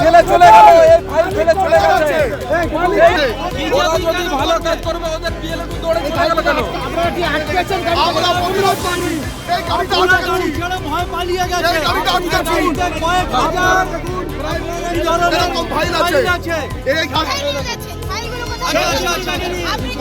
ফেলে চলে গেল, ফেলে চলে গেছে। ভালো কাজ করবে ওদের পিএলএ দৌড়ে চলে গেল কেন? আমরা প্রতিরোধ করি, এই গাড়িটা আটকেছি, ভয় পালিয়ে গেছে, এই গাড়িটা আটকেছি, কয়েক হাজার এরকম ফাইল আছে, এই ফাইলগুলো কোথায় আপনি কি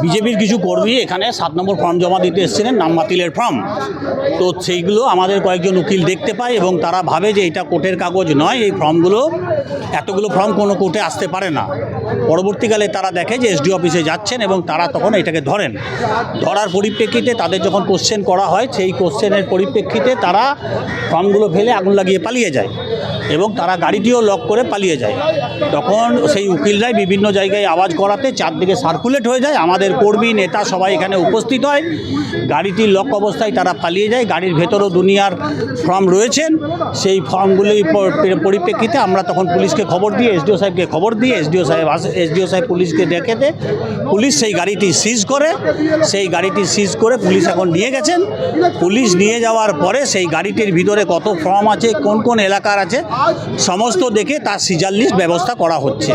বিজেপির কিছু কর্মী এখানে 7 নম্বর ফর্ম জমা দিতে এসেছিলেন, নাম বাতিলের ফর্ম। তো সেইগুলো আমাদের কয়েকজন উকিল দেখতে পায় এবং তারা ভাবে যে এটা কোর্টের কাগজ নয়, এই ফর্মগুলো, এতগুলো ফর্ম কোনো কোর্টে আসতে পারে না। পরবর্তীকালে তারা দেখে যে এসডি অফিসে যাচ্ছেন এবং তারা তখন এটাকে ধরেন। ধরার পরিপ্রেক্ষিতে তাদের যখন কোশ্চেন করা হয়, সেই কোশ্চেনের পরিপ্রেক্ষিতে তারা ফর্মগুলো ফেলে আগুন লাগিয়ে পালিয়ে যায় এবং তারা গাড়িটিও লক করে পালিয়ে যায়। তখন সেই উকিলরাই বিভিন্ন জায়গায় আওয়াজ করাতে চারদিকে সার্কুলেট হয়ে যায়। আমাদের কর্মী নেতা সবাই এখানে উপস্থিত হয়। গাড়িটির লক অবস্থায় তারা পালিয়ে যায়। গাড়ির ভেতরেও দুনিয়ার ফর্ম রয়েছেন। সেই ফর্মগুলির পরিপ্রেক্ষিতে আমরা তখন পুলিশকে খবর দিয়ে, এসডিও সাহেবকে খবর দিয়ে, এসডিও সাহেব পুলিশকে ডেকেতে পুলিশ সেই গাড়িটি সিজ করে। সেই গাড়িটি সিজ করে পুলিশ এখন নিয়ে গেছেন। পুলিশ নিয়ে যাওয়ার পরে সেই গাড়িটির ভিতরে কত ফর্ম আছে, কোন কোন এলাকার আছে, সমস্ত দেখে তার সিজার লিস্ট ব্যবস্থা করা হচ্ছে।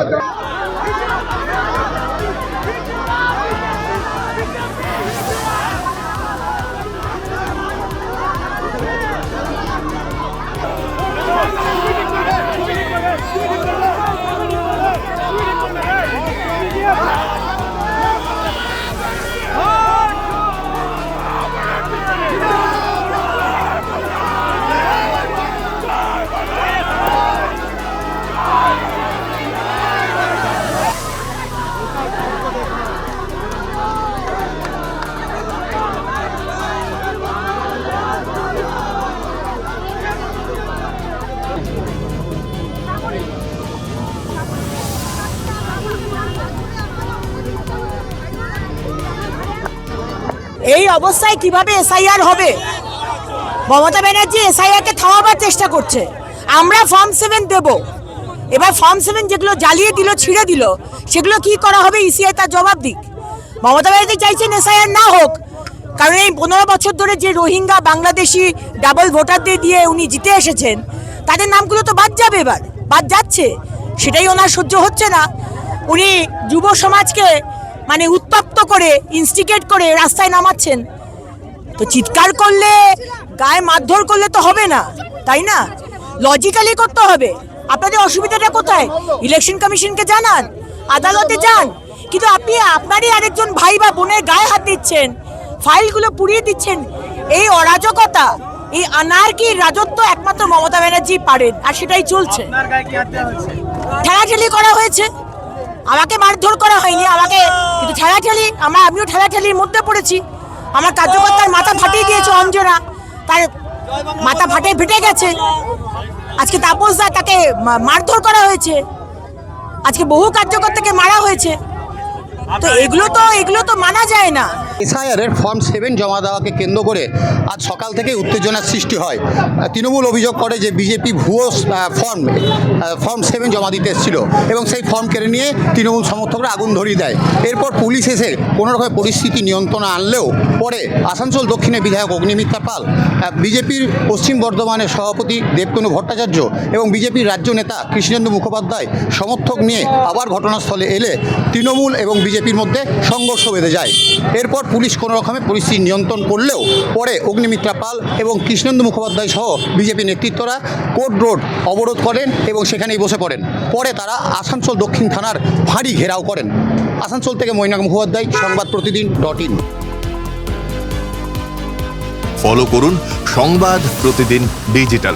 এই অবস্থায় কিভাবে এসআইআর হবে? মমতা ব্যানার্জি এসআইআরকে থামাবার চেষ্টা করছে। আমরা ফর্ম 7 দেব। এবার ফর্ম 7 যেগুলো জ্বালিয়ে দিল, ছিঁড়ে দিল, সেগুলো কি করা হবে? ইসিআই তার জবাব দিক। মমতা ব্যানার্জি চাইছেন এসআইআর না হোক, কারণ এই 15 বছর ধরে যে রোহিঙ্গা বাংলাদেশি ডাবল ভোটারদের দিয়ে উনি জিতে এসেছেন, তাদের নামগুলো তো বাদ যাবে, এবার বাদ যাচ্ছে। সেটাই ওনার সহ্য হচ্ছে না। উনি যুব সমাজকে মানে উত্তপ্ত করে, ইনস্টিগেট করে রাস্তায় নামাচ্ছেন। তো চিৎকার করলে, গায়ে মারধর করলে তো হবে না, তাই না? লজিক্যালি করতে হবে। আপনাদের অসুবিধাটা কোথায়? ইলেকশন কমিশনকে জানান, আদালতে যান। কিন্তু আপনি আপনারই আরেকজন ভাই বা বোনের গায়ে হাত দিচ্ছেন, ফাইলগুলো পুড়িয়ে দিচ্ছেন। এই অরাজকতা, এই আনার্কির রাজত্ব একমাত্র মমতা ব্যানার্জি পারেন, আর সেটাই চলছে। ঠেলাঠেলি করা হয়েছে, আমাকে মারধর করা হয়নি, আমাকে কিন্তু ঠেলাঠেলি, আমিও ঠেলাঠেলির মধ্যে পড়েছি। আমার কার্যকর্তার মাথা ফাটিয়ে দিয়েছে অঞ্জনা, তার মাথা ফেটে গেছে। আজকে তাপসদা, তাকে মারধর করা হয়েছে। আজকে বহু কার্যকর্তাকে মারা হয়েছে। তো এগুলো তো মানা যায় না। এসআইআরের ফর্ম 7 জমা দেওয়াকে কেন্দ্র করে আজ সকাল থেকে উত্তেজনার সৃষ্টি হয়। তৃণমূল অভিযোগ করে যে বিজেপি ভুয়ো ফর্ম 7 জমা দিতে এসেছিল এবং সেই ফর্ম কেড়ে নিয়ে তৃণমূল সমর্থকরা আগুন ধরিয়ে দেয়। এরপর পুলিশ এসে কোনোরকম পরিস্থিতি নিয়ন্ত্রণে আনলেও পরে আসানসোল দক্ষিণের বিধায়ক অগ্নিমিত্রা পাল, বিজেপির পশ্চিম বর্ধমানের সভাপতি দেবতনু ভট্টাচার্য এবং বিজেপির রাজ্য নেতা কৃষ্ণেন্দু মুখোপাধ্যায় সমর্থক নিয়ে আবার ঘটনাস্থলে এলে তৃণমূল এবং বিজেপির মধ্যে সংঘর্ষ বেঁধে যায়। এরপর পুলিশ কোনো রকমের পরিস্থিতি নিয়ন্ত্রণ করলেও পরে অগ্নিমিত্রা পাল এবং কৃষ্ণেন্দু মুখোপাধ্যায় সহ বিজেপি নেতৃত্বরা কোর্ট রোড অবরোধ করেন এবং সেখানেই বসে পড়েন। পরে তারা আসানসোল দক্ষিণ থানার ফাঁড়ি ঘেরাও করেন। আসানসোল থেকে মৈনাক মুখোপাধ্যায়, সংবাদ প্রতিদিন.in। ফলো করুন সংবাদ প্রতিদিন ডিজিটাল।